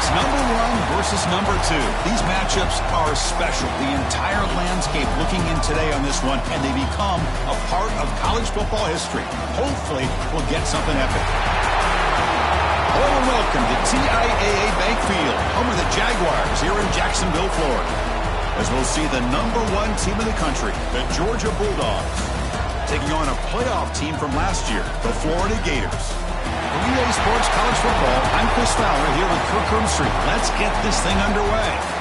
It's number 1 versus number 2. These matchups are special. The entire landscape looking in today on this one, and they become a part of college football history. Hopefully, we'll get something epic. Hello and welcome to TIAA Bank Field, home of the Jaguars here in Jacksonville, Florida. As we'll see the number 1 team in the country, the Georgia Bulldogs, taking on a playoff team from last year, the Florida Gators. For EA Sports College Football, I'm Chris Fowler here with Kirk Street. Let's get this thing underway.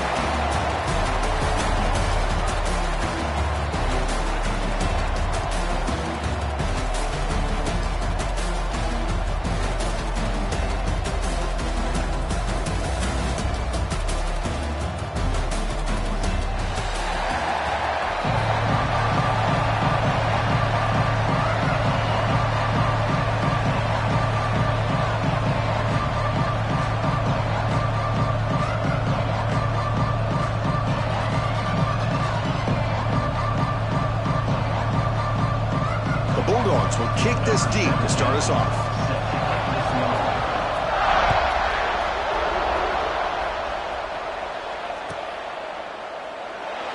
Bulldogs will kick this deep to start us off.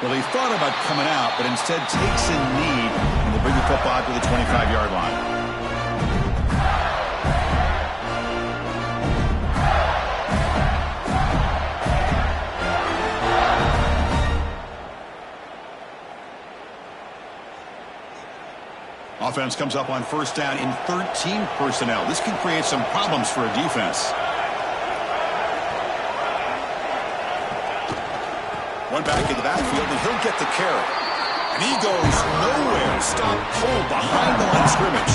Well, he thought about coming out, but instead takes a knee and they bring the football to the 25-yard line. Offense comes up on first down in 13 personnel. This can create some problems for a defense. One back in the backfield, and he'll get the carry. And he goes nowhere. Stop pulled behind the line of scrimmage.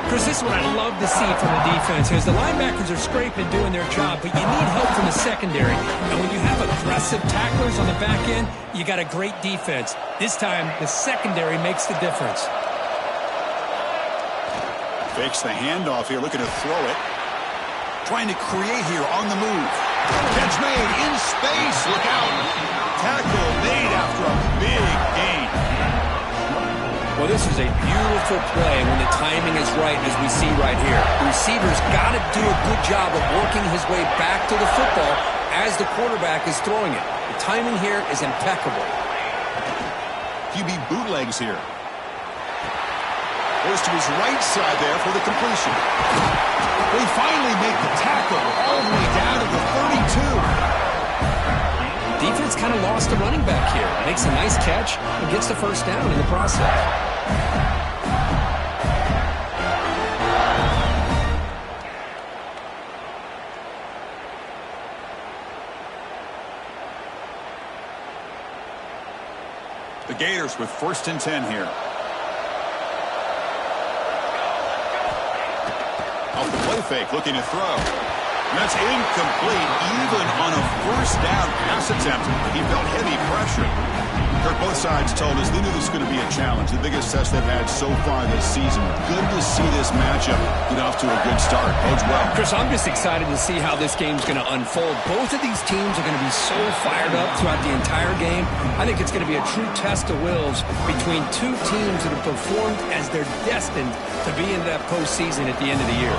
Chris, this is what I love to see from the defense is the linebackers are scraping, doing their job, but you need help from the secondary. And when you have aggressive tacklers on the back end, you got a great defense. This time, the secondary makes the difference. Fakes the handoff here, looking to throw it. Trying to create here on the move. Catch made in space. Look out. Tackle made after a big gain. Well, this is a beautiful play when the timing is right, as we see right here. The receiver's got to do a good job of working his way back to the football as the quarterback is throwing it. The timing here is impeccable. QB bootlegs here. Goes to his right side there for the completion. They finally make the tackle all the way down to the 32. Defense kind of lost the running back here. Makes a nice catch and gets the first down in the process. The Gators with 1st and 10 here. Off the play fake, looking to throw. And that's incomplete, even on a first down pass attempt. He felt heavy pressure. Kirk, both sides told us they knew this was going to be a challenge. The biggest test they've had so far this season. Good to see this matchup get off to a good start. Bodes well. Chris, I'm just excited to see how this game's going to unfold. Both of these teams are going to be so fired up throughout the entire game. I think it's going to be a true test of wills between two teams that have performed as they're destined to be in that postseason at the end of the year.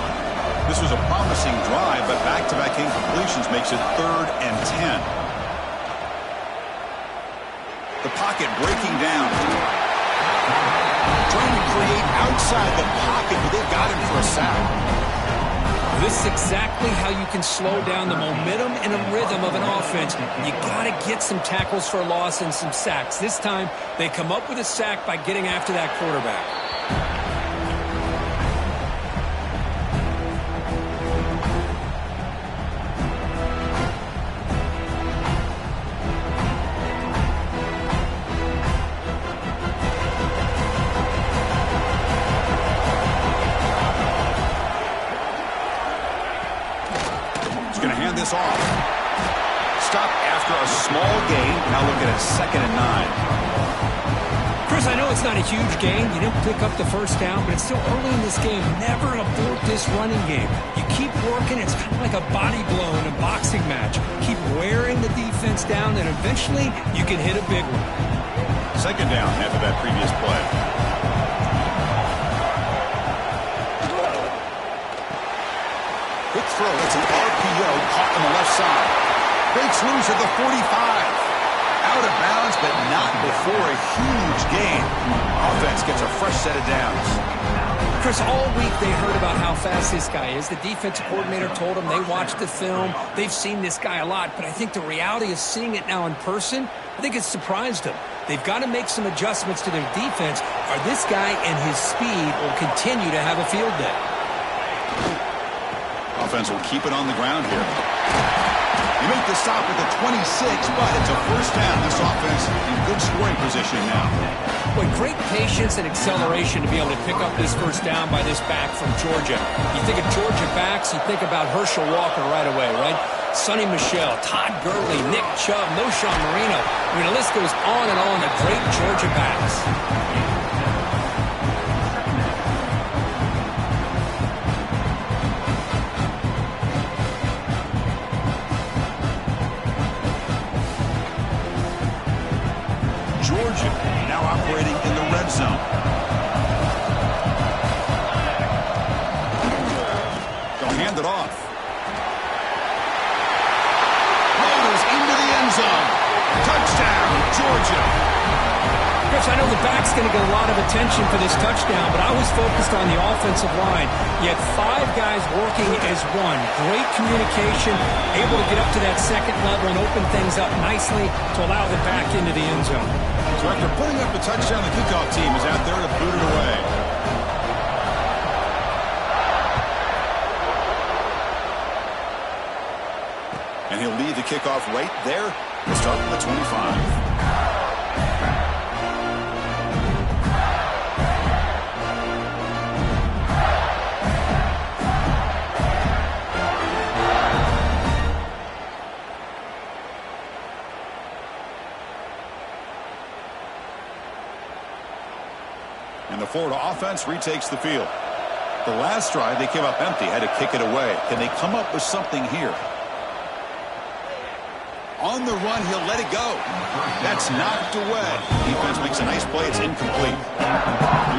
This was a promising drive, but back-to-back incompletions makes it 3rd and 10. The pocket breaking down. Trying to create outside the pocket, but they've got him for a sack. This is exactly how you can slow down the momentum and a rhythm of an offense. You got to get some tackles for a loss and some sacks. This time, they come up with a sack by getting after that quarterback. Off. Stop after a small gain. Now look at a 2nd and 9. Chris, I know it's not a huge gain. You didn't pick up the first down, but it's still early in this game. Never abort this running game. You keep working. It's kind of like a body blow in a boxing match. Keep wearing the defense down, and eventually you can hit a big one. 2nd down after that previous play. throw. That's an RPO caught on the left side. Breaks loose at the 45. Out of bounds, but not before a huge gain. Offense gets a fresh set of downs. Chris, all week they heard about how fast this guy is. The defensive coordinator told them they watched the film. They've seen this guy a lot, but I think the reality of seeing it now in person, I think it's surprised them. They've got to make some adjustments to their defense, or this guy and his speed will continue to have a field day. Offense will keep it on the ground here. You make the stop at the 26, but it's a first down. This offense in good scoring position now. Boy, great patience and acceleration to be able to pick up this first down by this back from Georgia. You think of Georgia backs, you think about Herschel Walker right away, right? Sonny Michel, Todd Gurley, Nick Chubb, Noshawn Marino. I mean, the list goes on and on of great Georgia backs. Georgia now operating in the red zone. They'll hand it off. Floaters into the end zone. Touchdown, Georgia. Chris, I know the back's going to get a lot of attention for this touchdown, but I was focused on the offensive line. You had 5 guys working as one. Great communication, able to get up to that second level and open things up nicely to allow the back into the end zone. So after putting up the touchdown, the kickoff team is out there to boot it away. And he'll lead the kickoff right there to start with the 25. And the Florida offense retakes the field. The last drive, they came up empty, had to kick it away. Can they come up with something here? On the run, he'll let it go. That's knocked away. Defense makes a nice play. It's incomplete.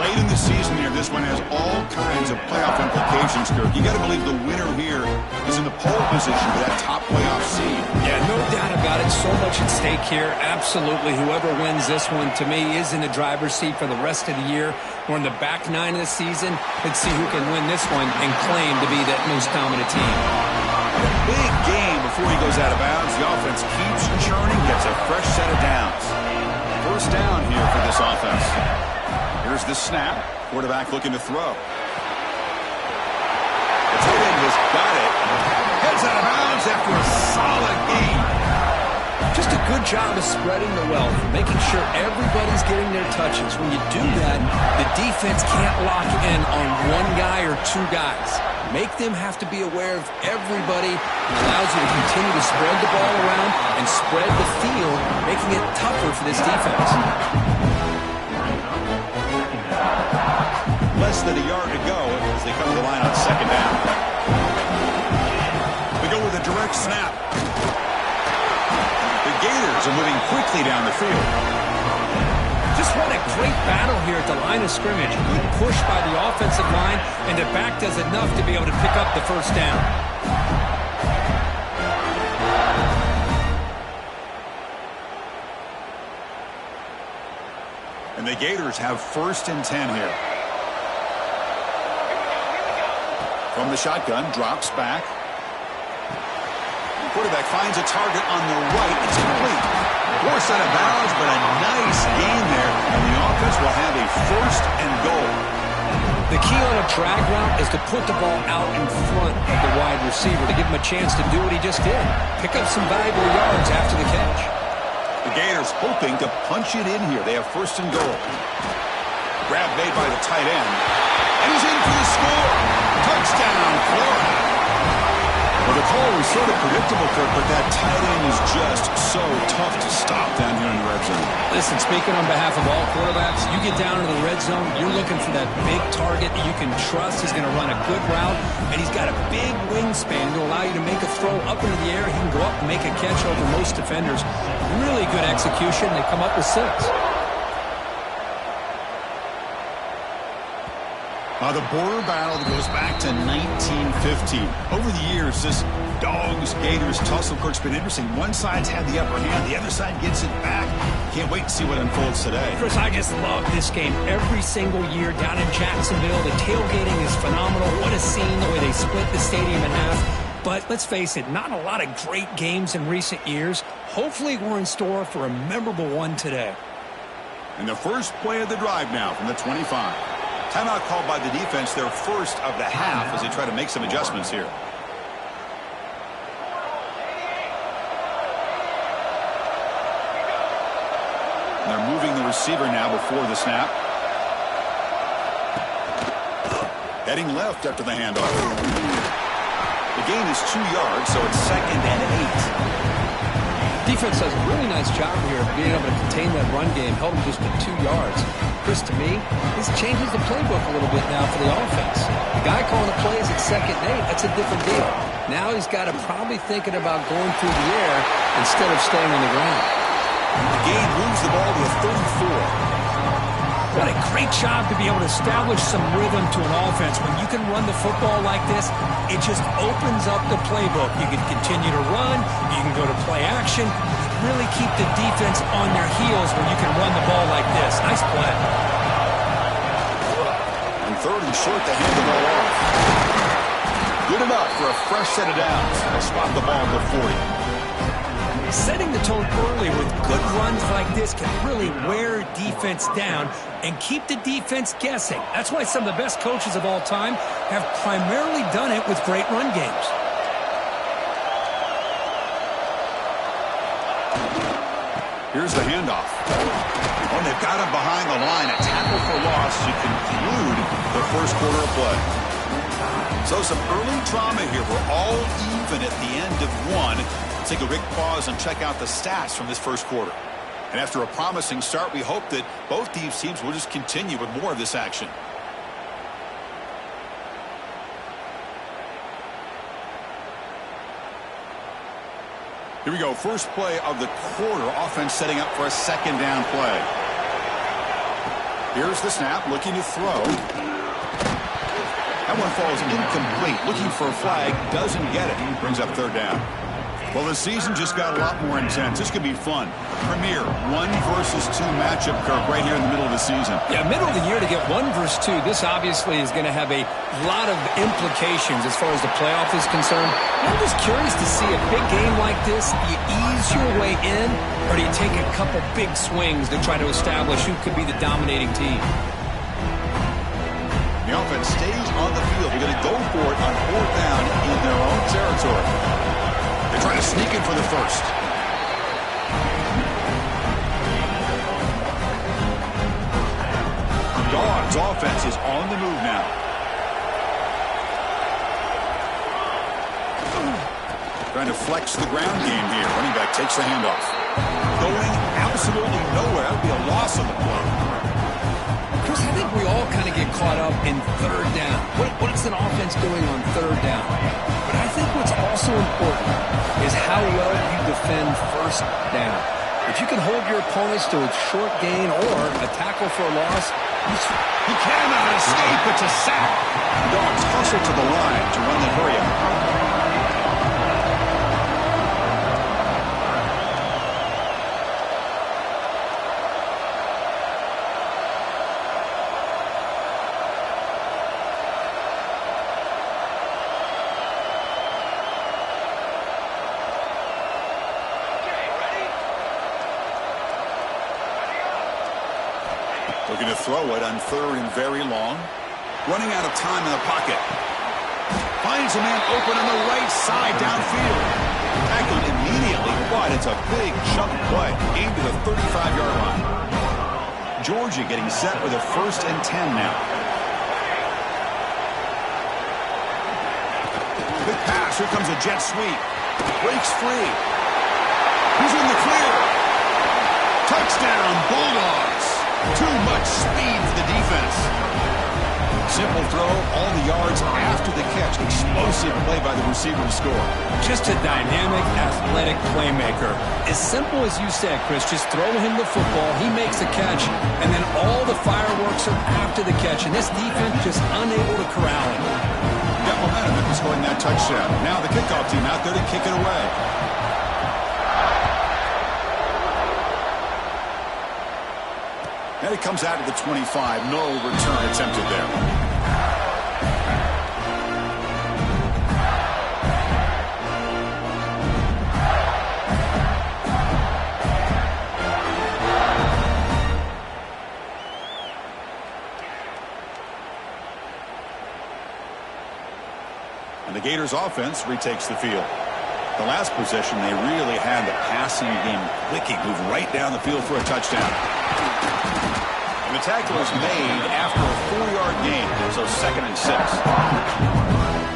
Late in the season here, this one has all kinds of playoff implications, Kirk. You got to believe the winner here is in the pole position for that top playoff seed. Yeah, no doubt about it. So much at stake here. Absolutely. Whoever wins this one, to me, is in the driver's seat for the rest of the year. We're in the back 9 of the season. Let's see who can win this one and claim to be that most dominant team. Big game before he goes out of bounds. The offense keeps churning, gets a fresh set of downs. First down here for this offense. Here's the snap. Quarterback looking to throw. The tight end has got it. Heads out of bounds after a solid gain. Just a good job of spreading the wealth, making sure everybody's getting their touches. When you do that, the defense can't lock in on one guy or 2 guys. Make them have to be aware of everybody, and allows you to continue to spread the ball around and spread the field, making it tougher for this defense. Less than a yard to go as they come to the line on second down. They go with a direct snap. The Gators are moving quickly down the field. Just what a great battle here at the line of scrimmage. Good push by the offensive line, and the back does enough to be able to pick up the first down. And the Gators have first and 10 here. From the shotgun, drops back. The quarterback finds a target on the right. It's complete. Forced out of bounds, but a nice gain there. And the offense will have a first and goal. The key on a drag route is to put the ball out in front of the wide receiver to give him a chance to do what he just did. Pick up some valuable yards after the catch. The Gators hoping to punch it in here. They have first and goal. Grab made by the tight end. And he's in for the score. Touchdown, Florida. Well, the call was sort of predictable, Kirk, but that tight end is just so tough to stop down here in the red zone. Listen, speaking on behalf of all quarterbacks, you get down into the red zone, you're looking for that big target that you can trust is going to run a good route, and he's got a big wingspan to allow you to make a throw up into the air. He can go up and make a catch over most defenders. Really good execution. They come up with 6. The border battle that goes back to 1915. Over the years, this Dogs-Gators tussle, of course, been interesting. One side's had the upper hand. The other side gets it back. Can't wait to see what unfolds today. Chris, I just love this game every single year down in Jacksonville. The tailgating is phenomenal. What a scene, the way they split the stadium in half. But let's face it, not a lot of great games in recent years. Hopefully we're in store for a memorable one today. And the first play of the drive now from the 25. Timeout called by the defense, their first of the half, as they try to make some adjustments here. And they're moving the receiver now before the snap. Heading left after the handoff. The gain is 2 yards, so it's 2nd and 8. Defense does a really nice job here of being able to contain that run game, held them just to 2 yards. Chris, to me, this changes the playbook a little bit now for the offense. The guy calling the plays at 2nd and 8, that's a different deal. Now he's got to probably thinking about going through the air instead of staying on the ground. The gain moves the ball to a 34. What a great job to be able to establish some rhythm to an offense. When you can run the football like this, it just opens up the playbook. You can continue to run. You can go to play action. Really keep the defense on their heels when you can run the ball like this. Nice play. And 3rd and short, they hand the ball off. Good enough for a fresh set of downs. They'll spot the ball at the 40. Setting the tone early with good runs like this can really wear defense down and keep the defense guessing. That's why some of the best coaches of all time have primarily done it with great run games. Here's the handoff. Oh, they've got him behind the line. A tackle for loss to conclude the first quarter of play. So some early drama here. We're all even at the end of one. Take a quick pause and check out the stats from this first quarter. And after a promising start, we hope that both these teams will just continue with more of this action. Here we go. First play of the quarter. Offense setting up for a 2nd down play. Here's the snap, looking to throw. That one falls incomplete. Looking for a flag, doesn't get it. Brings up 3rd down. Well, the season just got a lot more intense. This could be fun. Premier 1 versus 2 matchup, Kirk, right here in the middle of the season. Yeah, middle of the year to get 1 versus 2. This obviously is going to have a lot of implications as far as the playoff is concerned. I'm just curious to see a big game like this. Do you ease your way in, or do you take a couple big swings to try to establish who could be the dominating team? The offense stays on the field. They're going to go for it on 4th down in their own territory. They're trying to sneak in for the first. Dogs offense is on the move now. Trying to flex the ground game here. Running back takes the handoff. Going absolutely nowhere. That would be a loss on the play. Chris, I think we all kind of get caught up in 3rd down. What is an offense doing on 3rd down? But I think what's also important is how well you defend 1st down. If you can hold your opponents to a short gain or a tackle for a loss, he cannot escape. It's a sack. Dogs hustle to the line to run the hurry up. Looking to throw it on 3rd and very long. Running out of time in the pocket. Finds a man open on the right side downfield. Tackled immediately, but it's a big chunk play. Aimed to the 35-yard line. Georgia getting set with a 1st and 10 now. Big pass. Here comes a jet sweep. Breaks free. He's in the clear. Touchdown, Bulldogs. Too much speed for the defense. Simple throw, all the yards after the catch. Explosive play by the receiver to score. Just a dynamic, athletic playmaker. As simple as you said, Chris, just throw him the football, he makes the catch, and then all the fireworks are after the catch, and this defense just unable to corral him. Got momentum after scoring that touchdown. Now the kickoff team out there to kick it away. And it comes out of the 25. No return attempted there. And the Gators offense retakes the field. The last possession, they really had the passing game clicking, move right down the field for a touchdown. And the tackle is made after a 4-yard gain, so 2nd and 6.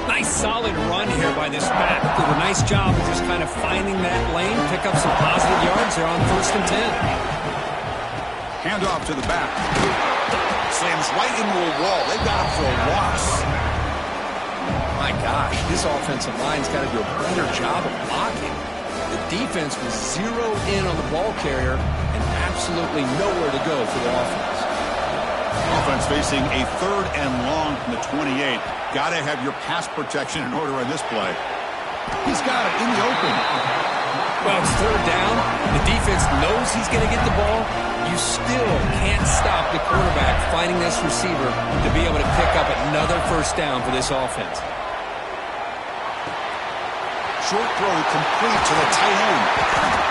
Nice solid run here by this back. Did a nice job of just kind of finding that lane, pick up some positive yards there on 1st and 10. Handoff to the back. Slams right into a wall. They've got him for a loss. My gosh, this offensive line's got to do a better job of blocking. The defense was zeroed in on the ball carrier and absolutely nowhere to go for the offense. Offense facing a 3rd and long from the 28. Got to have your pass protection in order on this play. He's got it in the open. Well, it's 3rd down. The defense knows he's going to get the ball. You still can't stop the quarterback finding this receiver to be able to pick up another 1st down for this offense. Short throw complete to the tight end.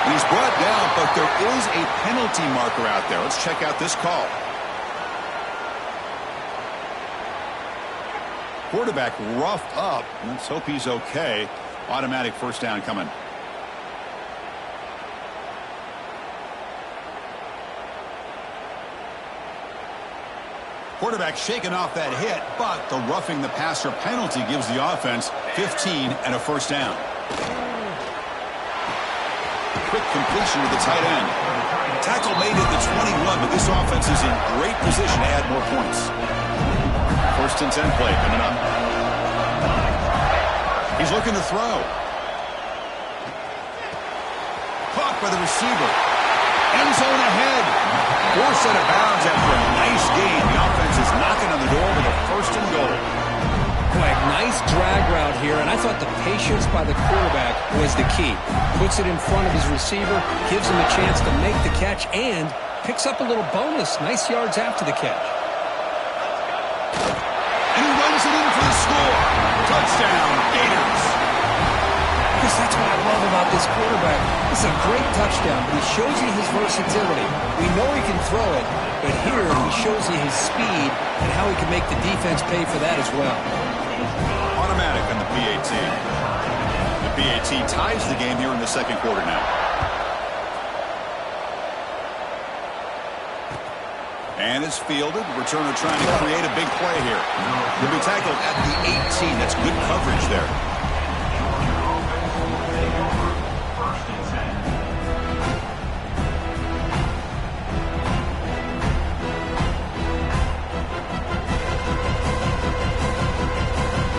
And he's brought down, but there is a penalty marker out there. Let's check out this call. Quarterback roughed up. Let's hope he's okay. Automatic 1st down coming. Quarterback shaking off that hit, but the roughing the passer penalty gives the offense 15 and a 1st down. Quick completion to the tight end. Tackle made at the 21, but this offense is in great position to add more points. 1st and 10 play coming up. He's looking to throw. Caught by the receiver. End zone ahead. 4 set of bounds after a nice game. The offense is knocking on the door with a 1st and goal. Boy, nice drag route here, and I thought the patience by the quarterback was the key. Puts it in front of his receiver, gives him a chance to make the catch, and picks up a little bonus. Nice yards after the catch. And he runs it in for the score. Touchdown, Gators. Because that's what I love about this quarterback. It's a great touchdown, but he shows you his versatility. We know he can throw it, but here he shows you his speed and how he can make the defense pay for that as well. Automatic on the PAT. The PAT ties the game here in the 2nd quarter now. And it's fielded. Returner trying to create a big play here. He'll be tackled at the 18. That's good coverage there.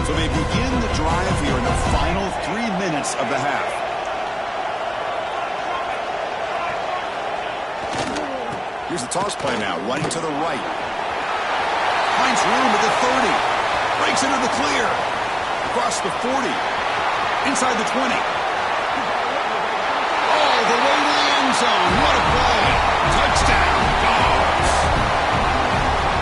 So they begin the drive here in the final 3 minutes of the half. Here's the toss play now, running to the right. Finds room at the 30. Breaks into the clear. Across the 40. Inside the 20. All the way to the end zone. What a play. Touchdown, Dogs.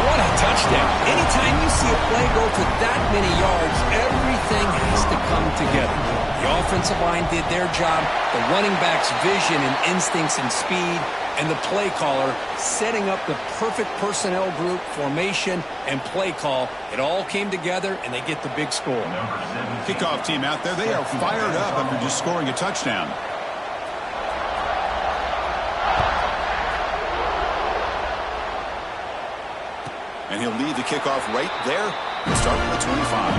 What a touchdown. Anytime you see a play go for that many yards, everything has to come together. The offensive line did their job, the running back's vision and instincts and speed, and the play caller setting up the perfect personnel group, formation, and play call. It all came together, and they get the big score. Kickoff team out there, they are fired up after just scoring a touchdown. And he'll lead the kickoff right there. We'll start with the 25.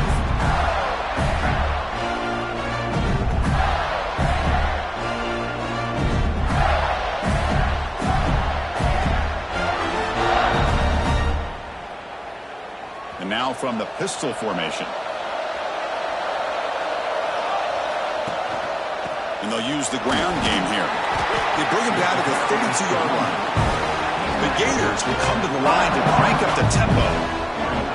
And now from the pistol formation. And they'll use the ground game here. They bring him down to the 32-yard line. The Gators will come to the line to crank up the tempo.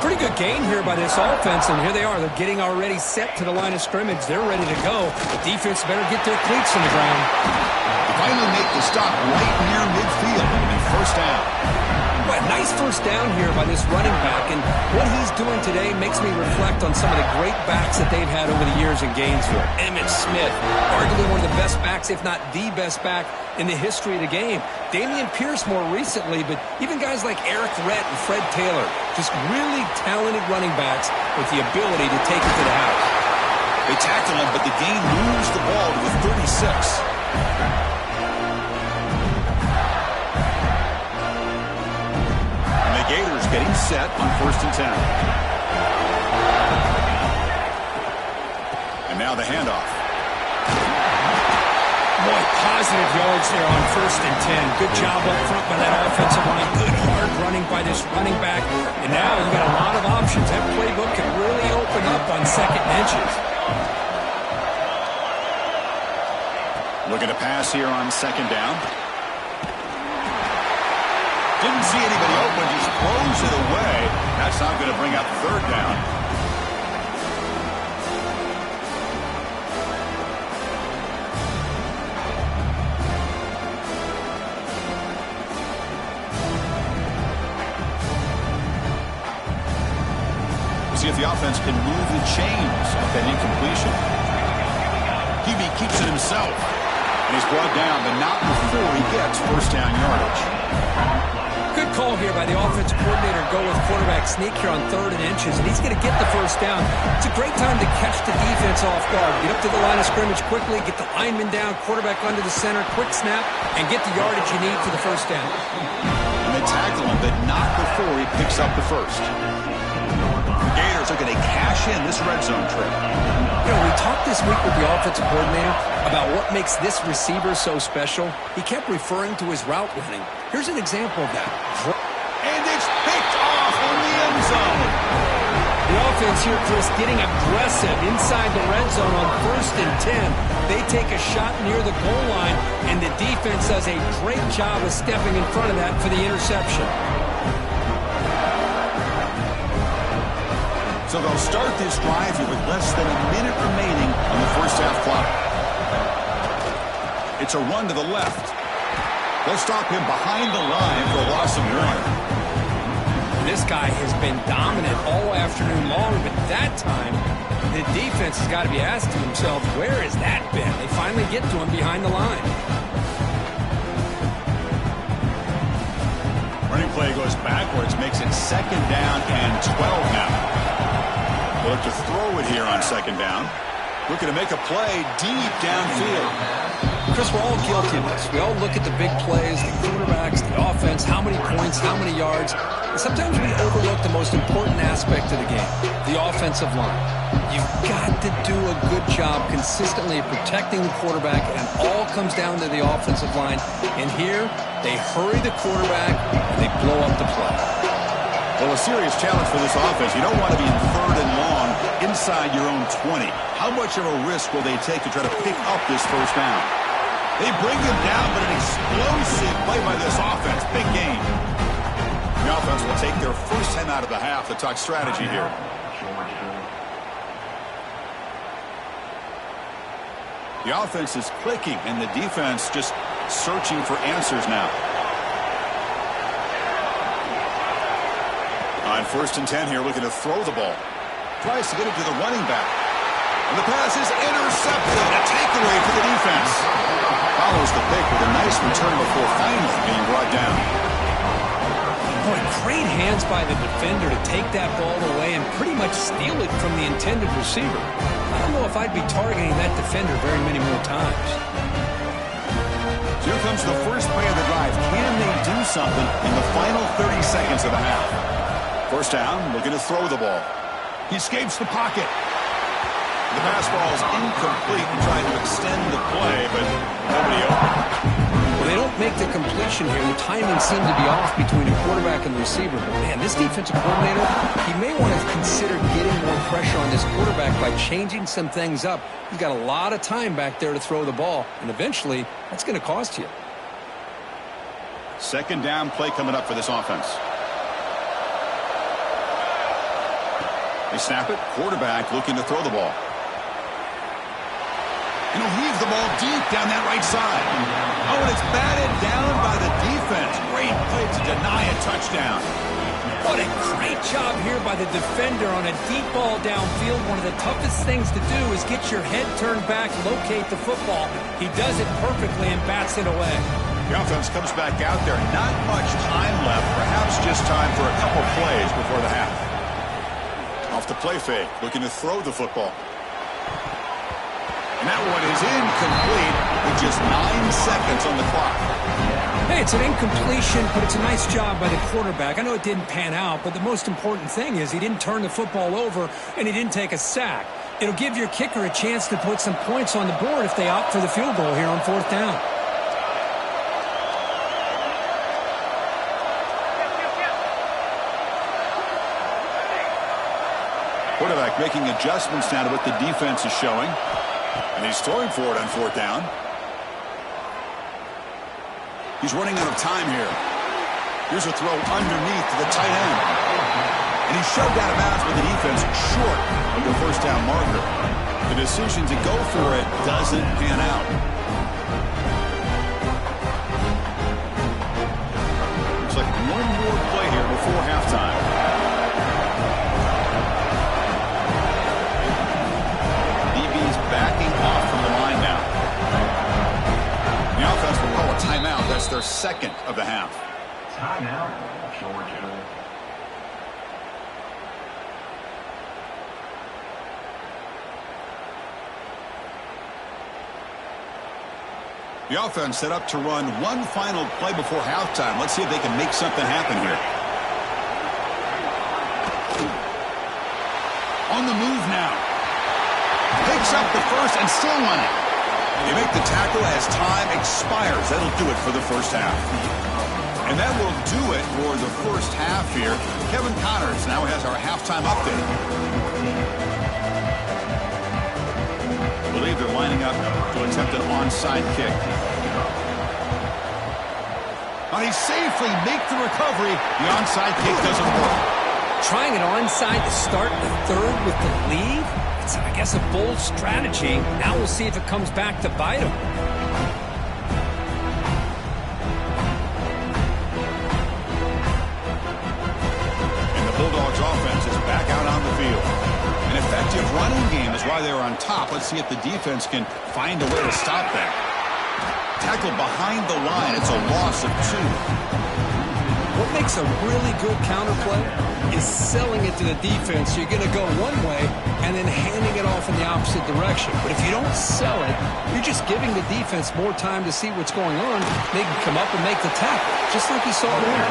Pretty good gain here by this offense, and here they are. They're getting already set to the line of scrimmage. They're ready to go. The defense better get their cleats in the ground. They finally make the stop right near midfield and first down. Well, nice first down here by this running back, and what he's doing today makes me reflect on some of the great backs that they've had over the years in Gainesville. Emmitt Smith, arguably one of the best backs, if not the best back in the history of the game. Damian Pierce more recently, but even guys like Eric Rhett and Fred Taylor, just really talented running backs with the ability to take it to the house. They tackle him, but the gain moves the ball to the 36. Gators getting set on 1st and 10. And now the handoff. Boy, positive yards there on 1st and 10. Good job up front by that offensive line. Good hard running by this running back. And now you got a lot of options. That playbook can really open up on 2nd and inches. Looking to pass here on 2nd down. Didn't see anybody open, just throws it away. That's not going to bring up 3rd down. We'll see if the offense can move the chains off that incompletion. Hebe keeps it himself. And he's brought down, but not before he gets 1st down yardage. Good call here by the offensive coordinator to go with quarterback sneak here on 3rd and inches, and he's going to get the 1st down. It's a great time to catch the defense off guard. Get up to the line of scrimmage quickly, get the lineman down, quarterback under the center, quick snap, and get the yardage you need for the 1st down. And they tackle him, but not before he picks up the 1st. Gators are going to cash in this red zone trip. You know, we talked this week with the offensive coordinator about what makes this receiver so special. He kept referring to his route running. Here's an example of that. And it's picked off in the end zone. The offense here, Chris, getting aggressive inside the red zone on 1st and 10. They take a shot near the goal line, and the defense does a great job of stepping in front of that for the interception. So they'll start this drive here with less than a minute remaining on the 1st half clock. It's a run to the left. They'll stop him behind the line for a loss of 1. This guy has been dominant all afternoon long, but that time, the defense has got to be asking themselves, where has that been? They finally get to him behind the line. Running play goes backwards, makes it 2nd down and 12 now. They'll look to throw it here on 2nd down. Looking to make a play deep downfield. Chris, we're all guilty of this. We all look at the big plays, the quarterbacks, the offense, how many points, how many yards. And sometimes we overlook the most important aspect of the game, the offensive line. You've got to do a good job consistently of protecting the quarterback, and it all comes down to the offensive line. And here, they hurry the quarterback, and they blow up the play. Well, a serious challenge for this offense. You don't want to be in 3rd and long inside your own 20. How much of a risk will they take to try to pick up this 1st down? They bring him down, but an explosive play by this offense. Big game. The offense will take their 1st 10 out of the half. To talk strategy here. The offense is clicking, and the defense just searching for answers now. On 1st and 10 here, looking to throw the ball. Tries to get it to the running back. And the pass is intercepted. A takeaway for the defense. Follows the pick with a nice return before finally being brought down. Boy, great hands by the defender to take that ball away and pretty much steal it from the intended receiver. I don't know if I'd be targeting that defender very many more times. So here comes the first play of the drive. Can they do something in the final 30 seconds of the half? 1st down, looking to throw the ball. He escapes the pocket. The pass ball is incomplete and trying to extend the play, but nobody open. Well, they don't make the completion here. The timing seemed to be off between the quarterback and the receiver. But, man, this defensive coordinator, he may want to consider getting more pressure on this quarterback by changing some things up. He's got a lot of time back there to throw the ball, and eventually that's going to cost you. Second down play coming up for this offense. They snap it. Quarterback looking to throw the ball. And he'll heave the ball deep down that right side. Oh, and it's batted down by the defense. Great play to deny a touchdown. What a great job here by the defender on a deep ball downfield. One of the toughest things to do is get your head turned back, locate the football. He does it perfectly and bats it away. The offense comes back out there. Not much time left. Perhaps just time for a couple plays before the half. Off the play fake, looking to throw the football. And that one is incomplete with just 9 seconds on the clock. Hey, it's an incompletion, but it's a nice job by the quarterback. I know it didn't pan out, but the most important thing is he didn't turn the football over and he didn't take a sack. It'll give your kicker a chance to put some points on the board if they opt for the field goal here on 4th down. Quarterback making adjustments now to what the defense is showing. And he's throwing for it on 4th down. He's running out of time here. Here's a throw underneath to the tight end. And he's shoved out of bounds with the defense short of the 1st down marker. The decision to go for it doesn't pan out. Looks like one more play here before halftime. Backing off from the line now. The offense will call a timeout. That's their second of the half. Timeout, Georgia. The offense set up to run one final play before halftime. Let's see if they can make something happen here. On the move now. Picks up the first and still running. They make the tackle as time expires. That'll do it for the first half. And that will do it for the first half here. Kevin Connors now has our halftime update. I believe they're lining up to attempt an onside kick. Now he safely makes the recovery. The onside kick doesn't work. Trying an onside to start the third with the lead? It's, I guess, a bold strategy. Now we'll see if it comes back to bite him. And the Bulldogs offense is back out on the field. An effective running game is why they're on top. Let's see if the defense can find a way to stop that. Tackle behind the line. It's a loss of 2. What makes a really good counterplay is selling it to the defense. So you're going to go one way and then handing it off in the opposite direction. But if you don't sell it, you're just giving the defense more time to see what's going on. They can come up and make the tackle, just like you saw there.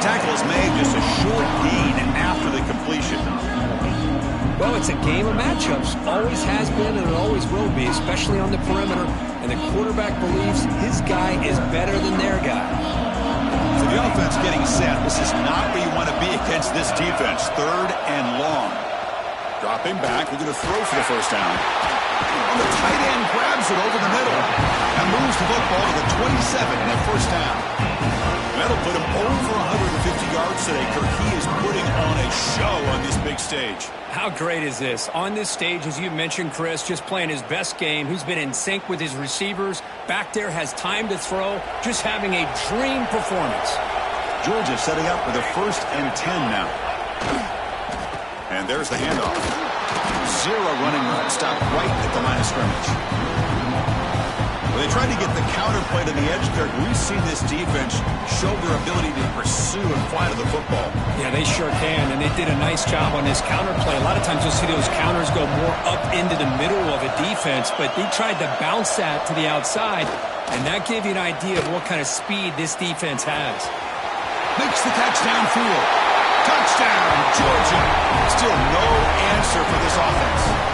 Tackle is made just a short gain after the completion. Well, it's a game of matchups. Always has been and it always will be, especially on the perimeter. And the quarterback believes his guy is better than their guy. So the offense getting set. This is not where you want to be against this defense. 3rd and long. Dropping back. We're going to throw for the first down. And the tight end grabs it over the middle and moves the football to the 27 and a 1st down. That'll put him over 150 yards today, Kirk. He is putting on a show on this big stage. How great is this? On this stage, as you mentioned, Chris, just playing his best game. He's been in sync with his receivers. Back there, has time to throw. Just having a dream performance. Georgia setting up with a 1st and 10 now. And there's the handoff. 0 running room. Stop right at the line of scrimmage. When they tried to get the counterplay to the edge, Kirk, we've seen this defense show their ability to pursue and fly to the football. Yeah, they sure can, and they did a nice job on this counterplay. A lot of times you'll see those counters go more up into the middle of a defense, but they tried to bounce that to the outside, and that gave you an idea of what kind of speed this defense has. Makes the catch downfield. Touchdown, Georgia. Still no answer for this offense.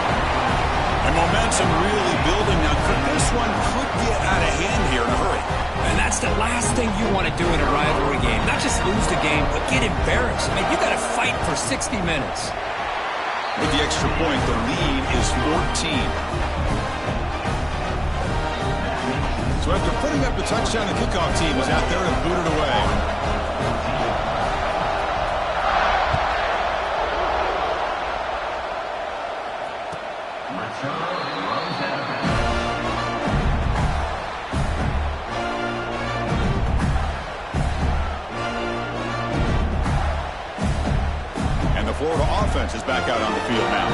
And momentum really building now. This one could get out of hand here in a hurry. And that's the last thing you want to do in a rivalry game. Not just lose the game, but get embarrassed. I mean, you got to fight for 60 minutes. With the extra point, the lead is 14. So after putting up the touchdown, the kickoff team was out there and booted away. Florida offense is back out on the field now.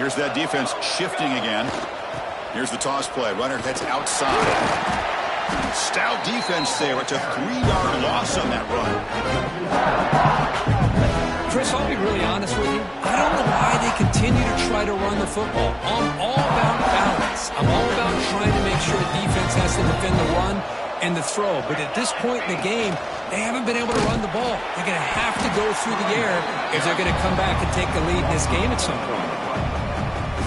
Here's that defense shifting again. Here's the toss play. Runner heads outside. Stout defense there. It's a 3-yard loss on that run. Chris, I'll be really honest with you. I don't know why they continue to try to run the football. I'm all about balance. I'm all about trying to make sure the defense has to defend the run and the throw. But at this point in the game, they haven't been able to run the ball. They're going to have to go through the air if they're going to come back and take the lead in this game at some point.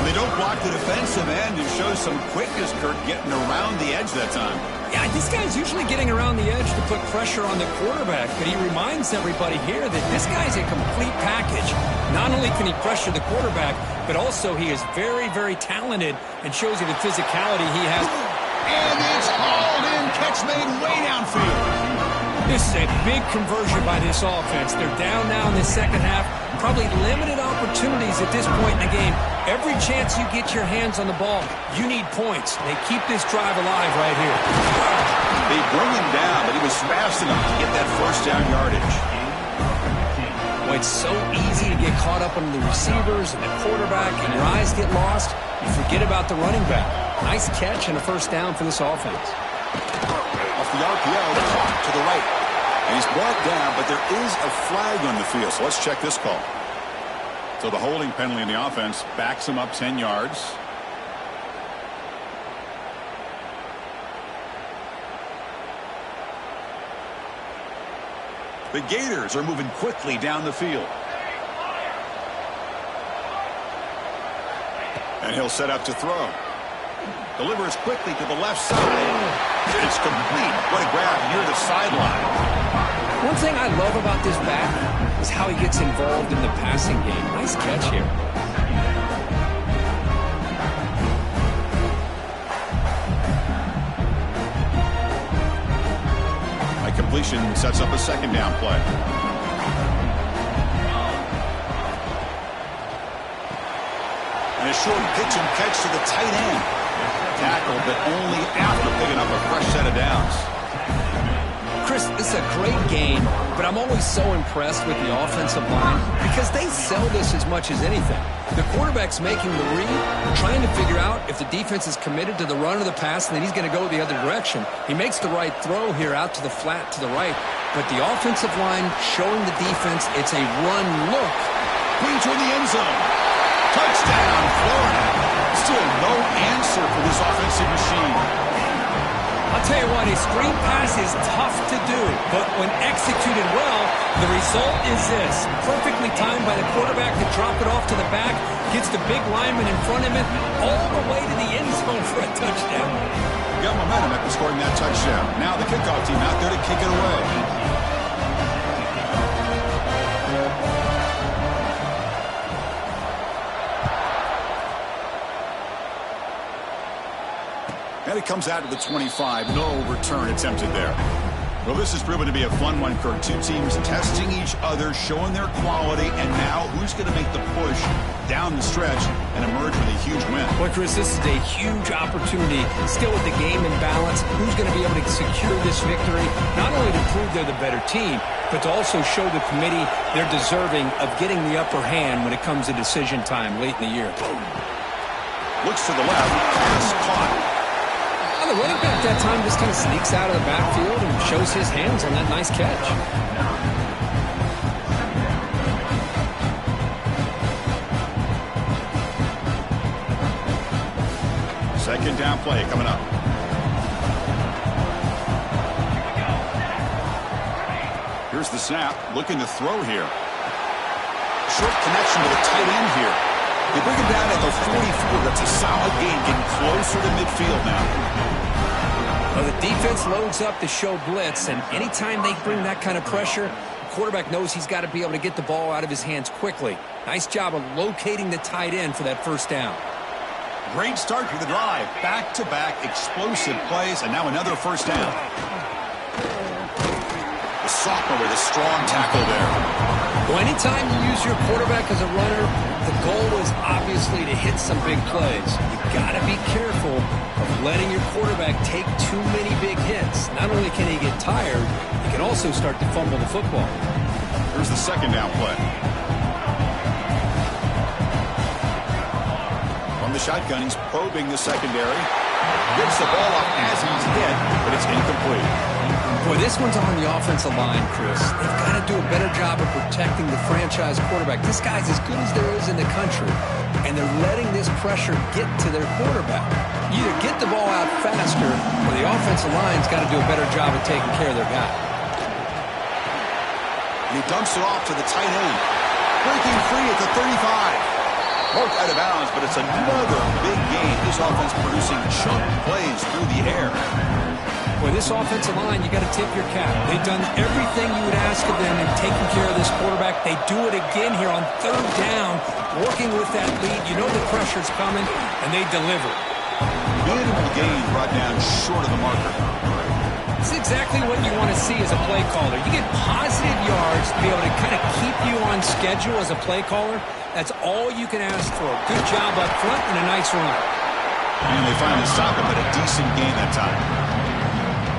They don't block the defensive end and show some quickness, Kurt, getting around the edge that time. Yeah, this guy's usually getting around the edge to put pressure on the quarterback, but he reminds everybody here that this guy's a complete package. Not only can he pressure the quarterback, but also he is very, very talented and shows you the physicality he has. And it's hauled in. Catch made way downfield. This is a big conversion by this offense. They're down now in the second half. Probably limited opportunities at this point in the game. Every chance you get your hands on the ball, you need points. They keep this drive alive right here. They bring him down, but he was fast enough to get that first down yardage. Well, it's so easy to get caught up on the receivers and the quarterback, and your eyes get lost. You forget about the running back. Nice catch and a first down for this offense. Off the RPO, the clock to the right. And he's brought down, but there is a flag on the field. So let's check this call. So the holding penalty in the offense backs him up 10 yards. The Gators are moving quickly down the field. And he'll set up to throw. Delivers quickly to the left side. It's complete. What a grab near the sideline. One thing I love about this back is how he gets involved in the passing game. Nice catch here. A completion sets up a second down play. And a short pitch and catch to the tight end. Tackle, but only after picking up a fresh set of downs. Chris, this is a great game, but I'm always so impressed with the offensive line because they sell this as much as anything. The quarterback's making the read, trying to figure out if the defense is committed to the run or the pass, and then he's going to go the other direction. He makes the right throw here out to the flat to the right, but the offensive line showing the defense it's a run look. Clean to the end zone. Touchdown, Florida. Still no answer for this offensive machine. I'll tell you what, a screen pass is tough to do, but when executed well, the result is this. Perfectly timed by the quarterback to drop it off to the back, gets the big lineman in front of him, all the way to the end zone for a touchdown. Got momentum after scoring that touchdown. Now the kickoff team out there to kick it away. And it comes out to the 25. No return attempted there. Well, this has proven to be a fun one, Kirk. Two teams testing each other, showing their quality, and now who's going to make the push down the stretch and emerge with a huge win? Well, Chris, this is a huge opportunity. Still with the game in balance, who's going to be able to secure this victory, not only to prove they're the better team, but to also show the committee they're deserving of getting the upper hand when it comes to decision time late in the year. Looks to the left, pass caught. The running back that time just kind of sneaks out of the backfield and shows his hands on that nice catch. Second down play coming up. Here's the snap, looking to throw here. Short connection to the tight end here. They bring him down at the 44. That's a solid gain, getting closer to midfield now. Well, the defense loads up to show blitz, and anytime they bring that kind of pressure, the quarterback knows he's got to be able to get the ball out of his hands quickly. Nice job of locating the tight end for that first down. Great start to the drive. Back-to-back explosive plays, and now another first down. The sophomore with a strong tackle there. Well, anytime you use your quarterback as a runner, the goal is obviously to hit some big plays. You've got to be careful of letting your quarterback take too many big hits. Not only can he get tired, he can also start to fumble the football. Here's the second down play. From the shotgun, he's probing the secondary. Gets the ball off as he's hit, but it's incomplete. Boy, this one's on the offensive line, Chris. They've got to do a better job of protecting the franchise quarterback. This guy's as good as there is in the country, and they're letting this pressure get to their quarterback. You either get the ball out faster, or the offensive line's got to do a better job of taking care of their guy. And he dumps it off to the tight end. Breaking free at the 35. Marked out of bounds, but it's another big gain. This offense producing chunk plays through the air. With this offensive line, you got to tip your cap. They've done everything you would ask of them in taking care of this quarterback. They do it again here on third down, working with that lead. You know the pressure's coming, and they deliver. Minimal gain brought down short of the marker. It's exactly what you want to see as a play caller. You get positive yards to be able to kind of keep you on schedule as a play caller. That's all you can ask for. Good job up front and a nice run. And they finally stop him at a decent gain that time.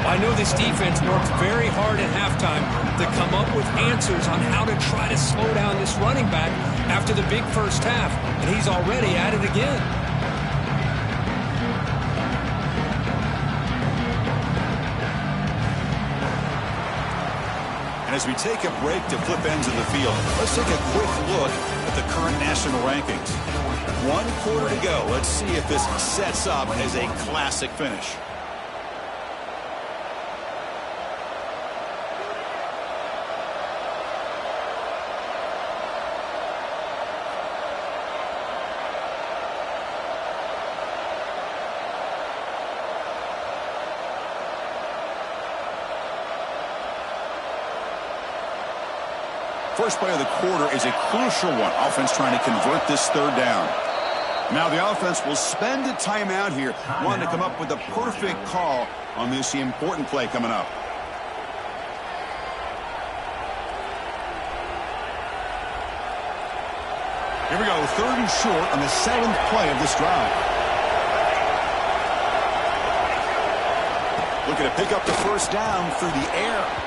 I know this defense worked very hard at halftime to come up with answers on how to try to slow down this running back after the big first half, and he's already at it again. And as we take a break to flip ends of the field, let's take a quick look at the current national rankings. 1 quarter to go. Let's see if this sets up as a classic finish. First play of the quarter is a crucial one. Offense trying to convert this third down. Now the offense will spend a timeout here, wanting to come up with a perfect call on this important play coming up. Here we go, 3rd and short on the 7th play of this drive. Looking to pick up the first down through the air.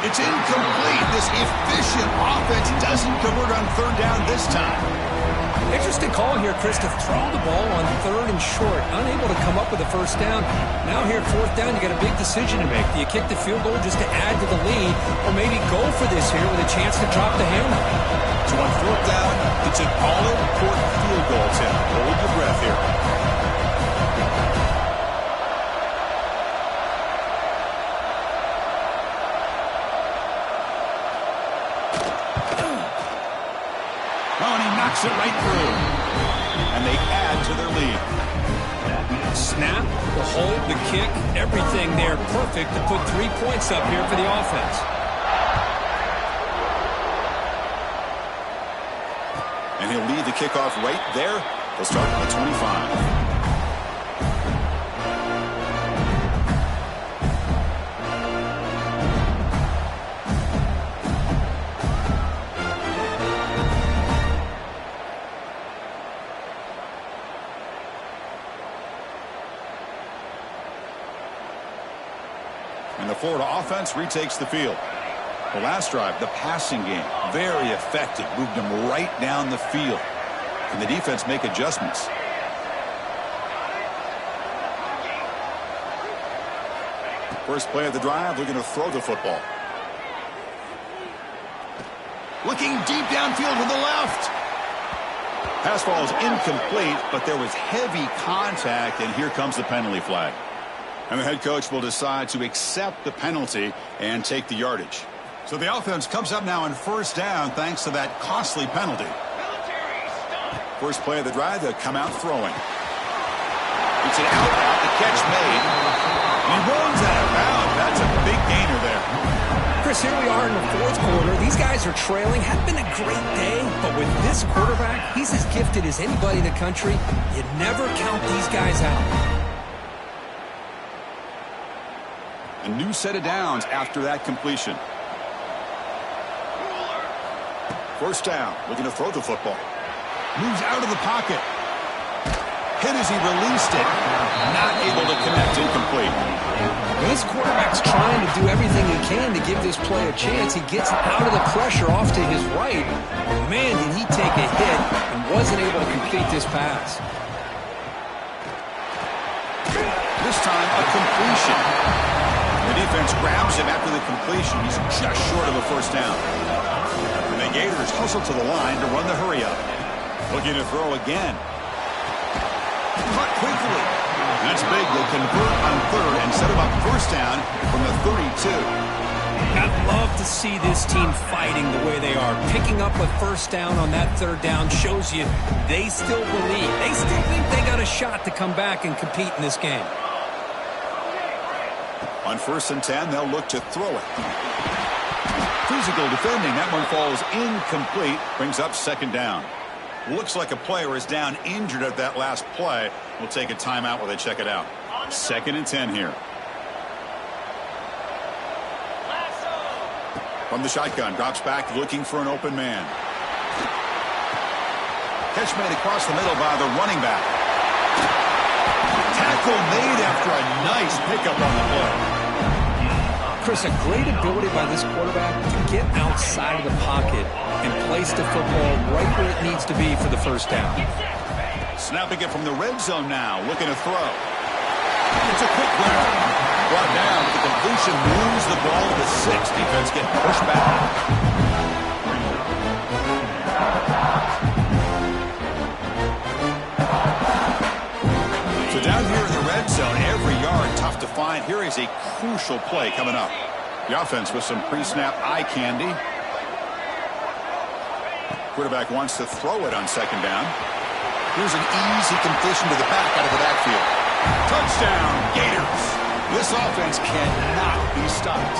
It's incomplete. This efficient offense doesn't convert on 3rd down this time. Interesting call here, Chris, to throw the ball on 3rd and short. Unable to come up with a first down. Now here, 4th down, you got a big decision to make. Do you kick the field goal just to add to the lead, or maybe go for this here with a chance to drop the hammer? So on 4th down, it's an all-important field goal attempt. Hold your breath here. It right through, and they add to their lead. Snap, the hold, the kick, everything there perfect to put 3 points up here for the offense. And he'll lead the kickoff right there. They'll start at the 25. And the Florida offense retakes the field. The last drive, the passing game, very effective. Moved them right down the field. Can the defense make adjustments? First play of the drive, they're going to throw the football. Looking deep downfield to the left. Pass ball is incomplete, but there was heavy contact, and here comes the penalty flag. And the head coach will decide to accept the penalty and take the yardage. So the offense comes up now on 1st down thanks to that costly penalty. First play of the drive, they'll come out throwing. It's an out route, the catch made. And he runs out of bounds. That's a big gainer there. Chris, here we are in the fourth quarter. These guys are trailing. Hadn't been a great day, but with this quarterback, he's as gifted as anybody in the country. You never count these guys out. A new set of downs after that completion. First down, looking to throw the football. Moves out of the pocket. Hit as he released it. Not able to connect, incomplete. This quarterback's trying to do everything he can to give this play a chance. He gets out of the pressure off to his right. Man, did he take a hit and wasn't able to complete this pass. This time, a completion. The defense grabs him after the completion. He's just short of a first down. And the Gators hustle to the line to run the hurry up. Looking to throw again. Cut quickly. That's big. They'll convert on third and set him up first down from the 32. I'd love to see this team fighting the way they are. Picking up a first down on that third down shows you they still believe. They still think they got a shot to come back and compete in this game. On 1st and 10, they'll look to throw it. Physical defending. That one falls incomplete. Brings up second down. Looks like a player is down injured at that last play. We'll take a timeout while they check it out. 2nd and 10 here. From the shotgun, drops back looking for an open man. Catch made across the middle by the running back. Tackle made after a nice pickup on the play. Chris, a great ability by this quarterback to get outside of the pocket and place the football right where it needs to be for the first down. Snapping it from the red zone now, looking to throw. It's a quick winner. Brought down, but the completion moves the ball to the 6. Defense getting pushed back. So down here in the red zone, every yard tough to find. Here is a crucial play coming up. The offense with some pre-snap eye candy. Quarterback wants to throw it on second down. Here's an easy completion to the back out of the backfield. Touchdown, Gators. This offense cannot be stopped.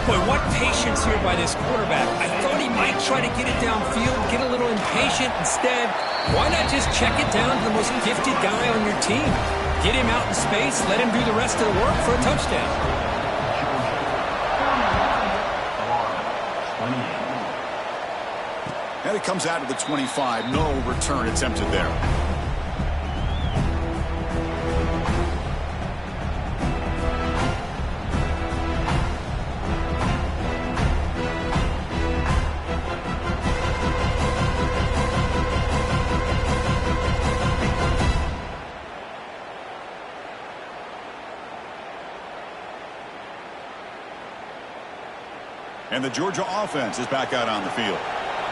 Boy, what patience here by this quarterback. I thought he might try to get it downfield, get a little impatient. Instead, why not just check it down to the most gifted guy on your team? Get him out in space, let him do the rest of the work for a touchdown. And it comes out to the 25. No return attempted there. And the Georgia offense is back out on the field.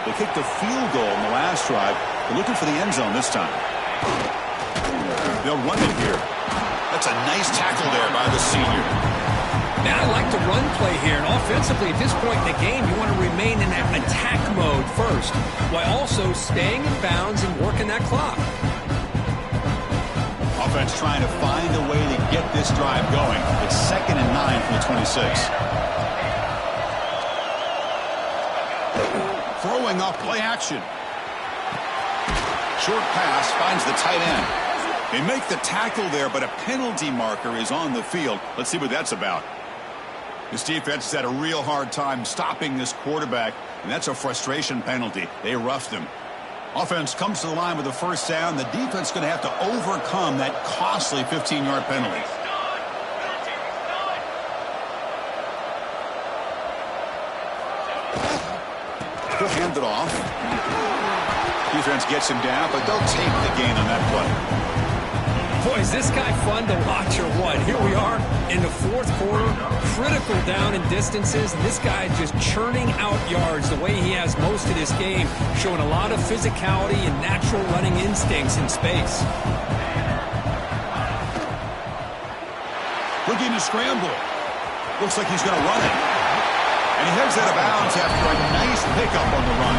They kicked a field goal in the last drive. They're looking for the end zone this time. They'll run it here. That's a nice tackle there by the senior. Now I like the run play here. And offensively, at this point in the game, you want to remain in that attack mode first, while also staying in bounds and working that clock. Offense trying to find a way to get this drive going. It's 2nd and 9 from the 26. Throwing off play action. Short pass finds the tight end. They make the tackle there, but a penalty marker is on the field. Let's see what that's about. This defense has had a real hard time stopping this quarterback, and that's a frustration penalty. They roughed him. Offense comes to the line with a first down. The defense is going to have to overcome that costly 15-yard penalty. He'll hand it off. Defense gets him down, but they'll take the gain on that play. Boy, is this guy fun to watch or what? Here we are in the fourth quarter, critical down in distances, and this guy is just churning out yards the way he has most of this game, showing a lot of physicality and natural running instincts in space. Looking to scramble. Looks like he's going to run it. And he heads out of bounds after a nice pickup on the run.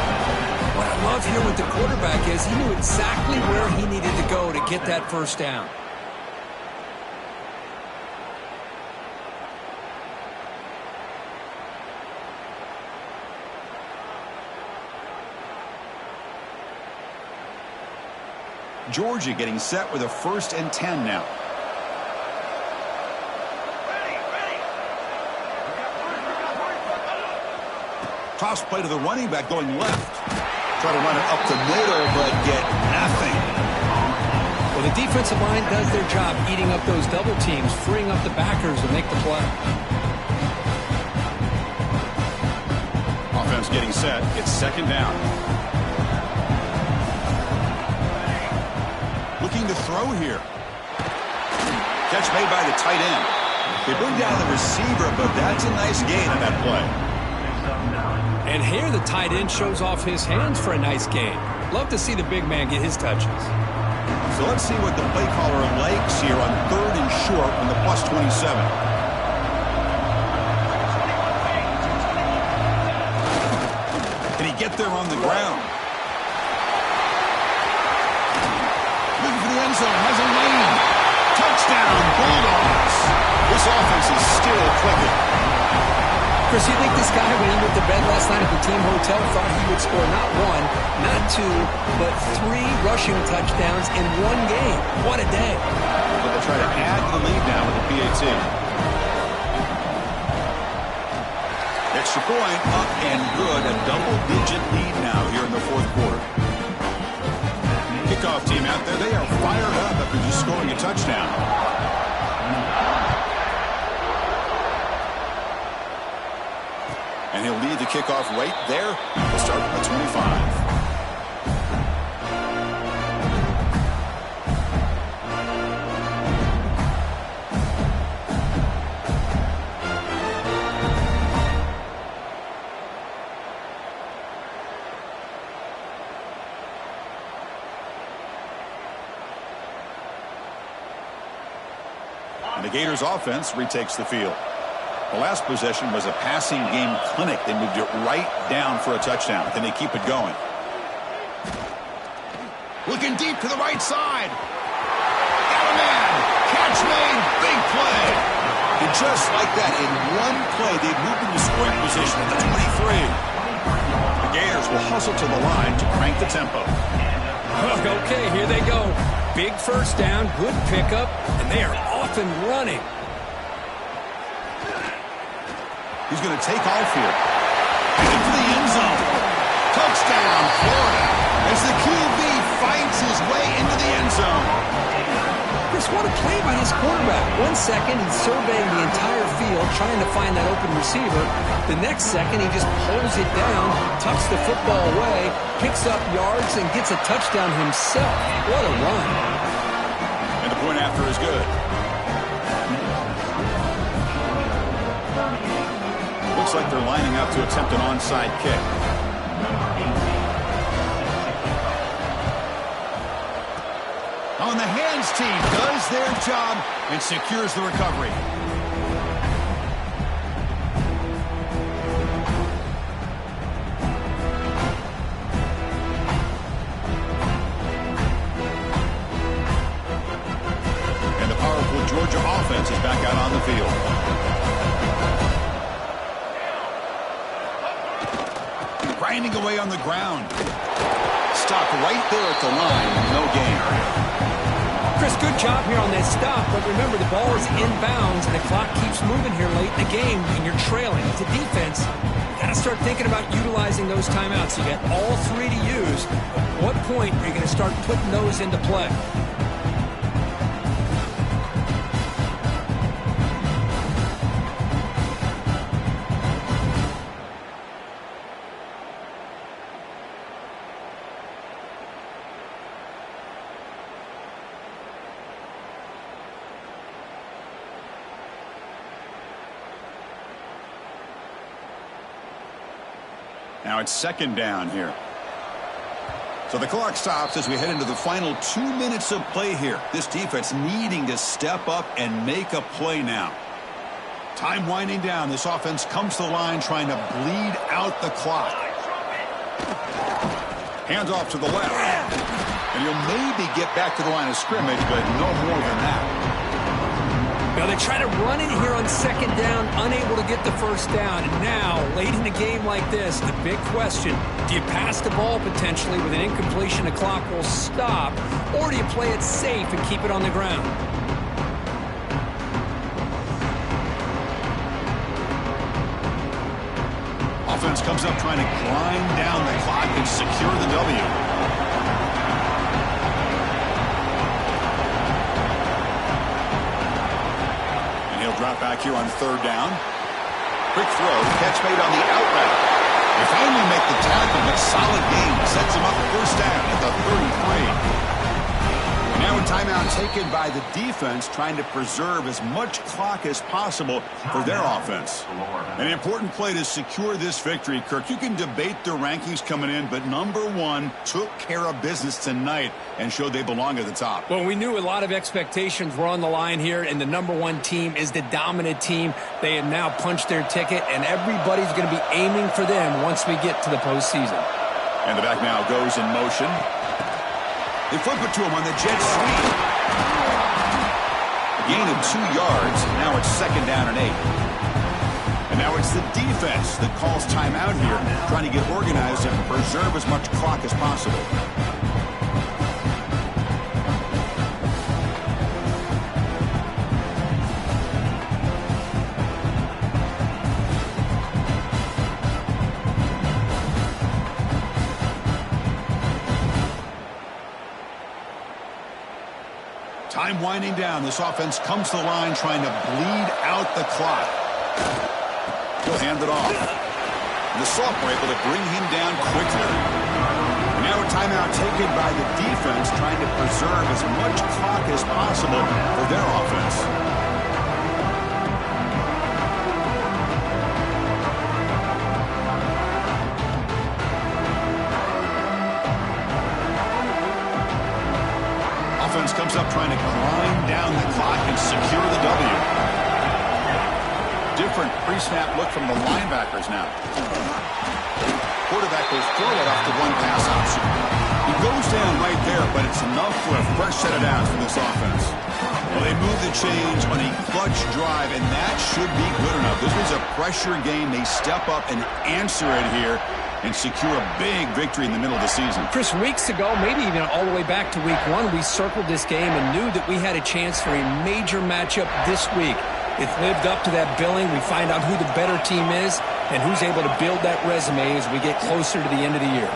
What I love here with the quarterback is he knew exactly where he needed to go to get that first down. Georgia getting set with a 1st and 10 now. Toss play to the running back going left. Try to run it up the middle, but get nothing. Well, the defensive line does their job eating up those double teams, freeing up the backers to make the play. Offense getting set. It's 2nd down. Looking to throw here. Catch made by the tight end. They bring down the receiver, but that's a nice gain on that play. And here the tight end shows off his hands for a nice gain. Love to see the big man get his touches. So let's see what the play caller likes here on 3rd and short on the +27. Can he get there on the ground? Looking for the end zone. Has a lane. Touchdown, Bulldogs. This offense is still clicking. Chris, you think this guy, when he went to bed last night at the team hotel, thought he would score not 1, not 2, but 3 rushing touchdowns in one game? What a day. But they try to add to the lead now with the PAT. Extra point, up and good. A double-digit lead now here in the 4th quarter. Kickoff team out there, they are fired up after just scoring a touchdown. And he'll lead the kickoff right there. We'll start at the 25. And the Gators offense retakes the field. The last possession was a passing game clinic. They moved it right down for a touchdown. Can they keep it going? Looking deep to the right side. Got a man. Catch made. Big play. And just like that, in one play, they moved into scoring position at the 23. The Gators will hustle to the line to crank the tempo. Okay, here they go. Big first down, good pickup, and they are off and running. He's going to take off here. Into the end zone. Touchdown, Florida. As the QB fights his way into the end zone. Chris, what a play by his quarterback. 1 second, he's surveying the entire field, trying to find that open receiver. The next second, he just pulls it down, tucks the football away, picks up yards, and gets a touchdown himself. What a run. And the point after is good. Looks like they're lining up to attempt an onside kick. On the hands team does their job and secures the recovery. And the powerful Georgia offense is back out on the field. Grinding away on the ground. Stop right there at the line. No gain. Chris, good job here on that stop, but remember the ball is inbounds and the clock keeps moving here late in the game and you're trailing. As a defense, you got to start thinking about utilizing those timeouts. You got all 3 to use. At what point are you going to start putting those into play? Now it's 2nd down here. So the clock stops as we head into the final 2 minutes of play here. This defense needing to step up and make a play now. Time winding down. This offense comes to the line trying to bleed out the clock. Hands off to the left. And you'll maybe get back to the line of scrimmage, but no more than that. Now they try to run it here on second down, unable to get the first down. And now, late in a game like this, the big question, do you pass the ball potentially with an incompletion, the clock will stop, or do you play it safe and keep it on the ground? Offense comes up trying to grind down the clock and secure the W. And he'll drop back here on third down. Quick throw, catch made on the out route. They finally make the tackle, but solid game. Sets him up first down at the 33. Now a timeout taken by the defense, trying to preserve as much clock as possible for their offense. An important play to secure this victory, Kirk. You can debate their rankings coming in, but number one took care of business tonight and showed they belong at the top. Well, we knew a lot of expectations were on the line here, and the number one team is the dominant team. They have now punched their ticket, and everybody's going to be aiming for them once we get to the postseason. And the back now goes in motion. They flip it to him on the jet sweep. A gain of 2 yards. Now it's second down and 8. And now it's the defense that calls timeout here, trying to get organized and preserve as much clock as possible. Time winding down. This offense comes to the line trying to bleed out the clock. He'll hand it off. And the sophomore able to bring him down quickly. And now a timeout taken by the defense trying to preserve as much clock as possible for their offense. Offense comes up trying to grind down the clock and secure the W. Different pre-snap look from the linebackers now. Quarterback will throw it off the one pass option. He goes down right there, but it's enough for a fresh set of downs for this offense. Well, they move the chains on a clutch drive, and that should be good enough. This was a pressure game. They step up and answer it here and secure a big victory in the middle of the season. Chris, weeks ago, maybe even all the way back to week 1, we circled this game and knew that we had a chance for a major matchup this week. It lived up to that billing. We find out who the better team is and who's able to build that resume as we get closer to the end of the year.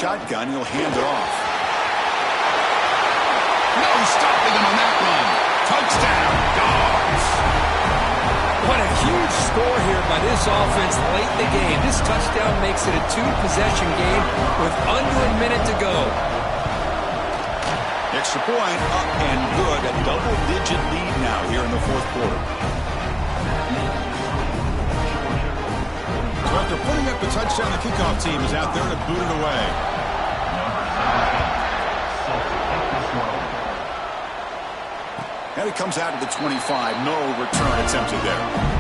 Shotgun, he'll hand it off. No stopping him on that run. Touchdown, Dogs. What a huge score here by this offense late in the game. This touchdown makes it a 2-possession game with under a minute to go. Extra point, up and good. A double-digit lead now here in the fourth quarter. So after putting up the touchdown, the kickoff team is out there to boot it away. And it comes out to the 25. No return attempted there.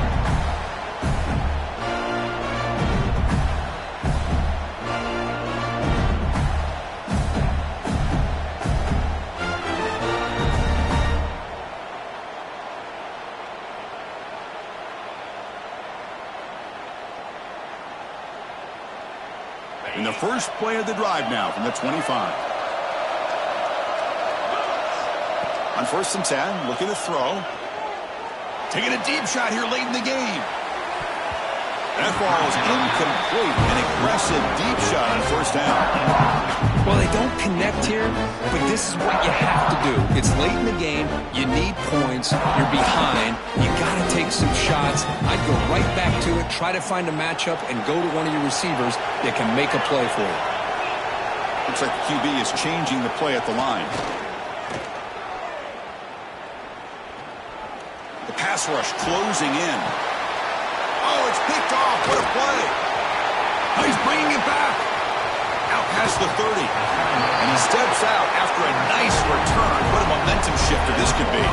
In the first play of the drive now from the 25. On 1st and 10, looking to throw. Taking a deep shot here late in the game. That ball is incomplete. An aggressive deep shot on 1st down. Well, they don't connect here, but this is what you have to do. It's late in the game. You need points. You're behind. You got to take some shots. I'd go right back to it, try to find a matchup, and go to one of your receivers that can make a play for you. Looks like the QB is changing the play at the line. The pass rush closing in. Oh, it's picked off. What a play. Oh, he's bringing it back. Out past the 30. And he steps out after a nice return. What a momentum shifter this could be.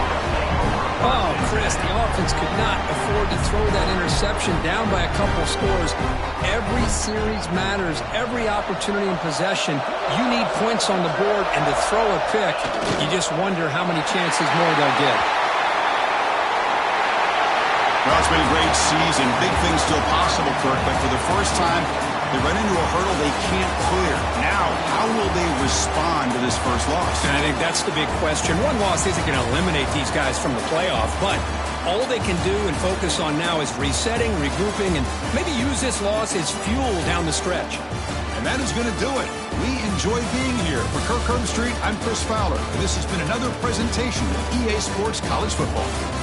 Oh, Chris, the offense could not afford to throw that interception down by a couple scores. Every series matters. Every opportunity in possession, you need points on the board, and to throw a pick, you just wonder how many chances more they'll get. Well, it's been a great season. Big things still possible, Kirk, but for the first time, they run into a hurdle they can't clear. Now, how will they respond to this first loss? And I think that's the big question. One loss isn't going to eliminate these guys from the playoff, but all they can do and focus on now is resetting, regrouping, and maybe use this loss as fuel down the stretch. And that is going to do it. We enjoyed being here. For Kirk Herbstreit, I'm Chris Fowler, and this has been another presentation of EA Sports College Football.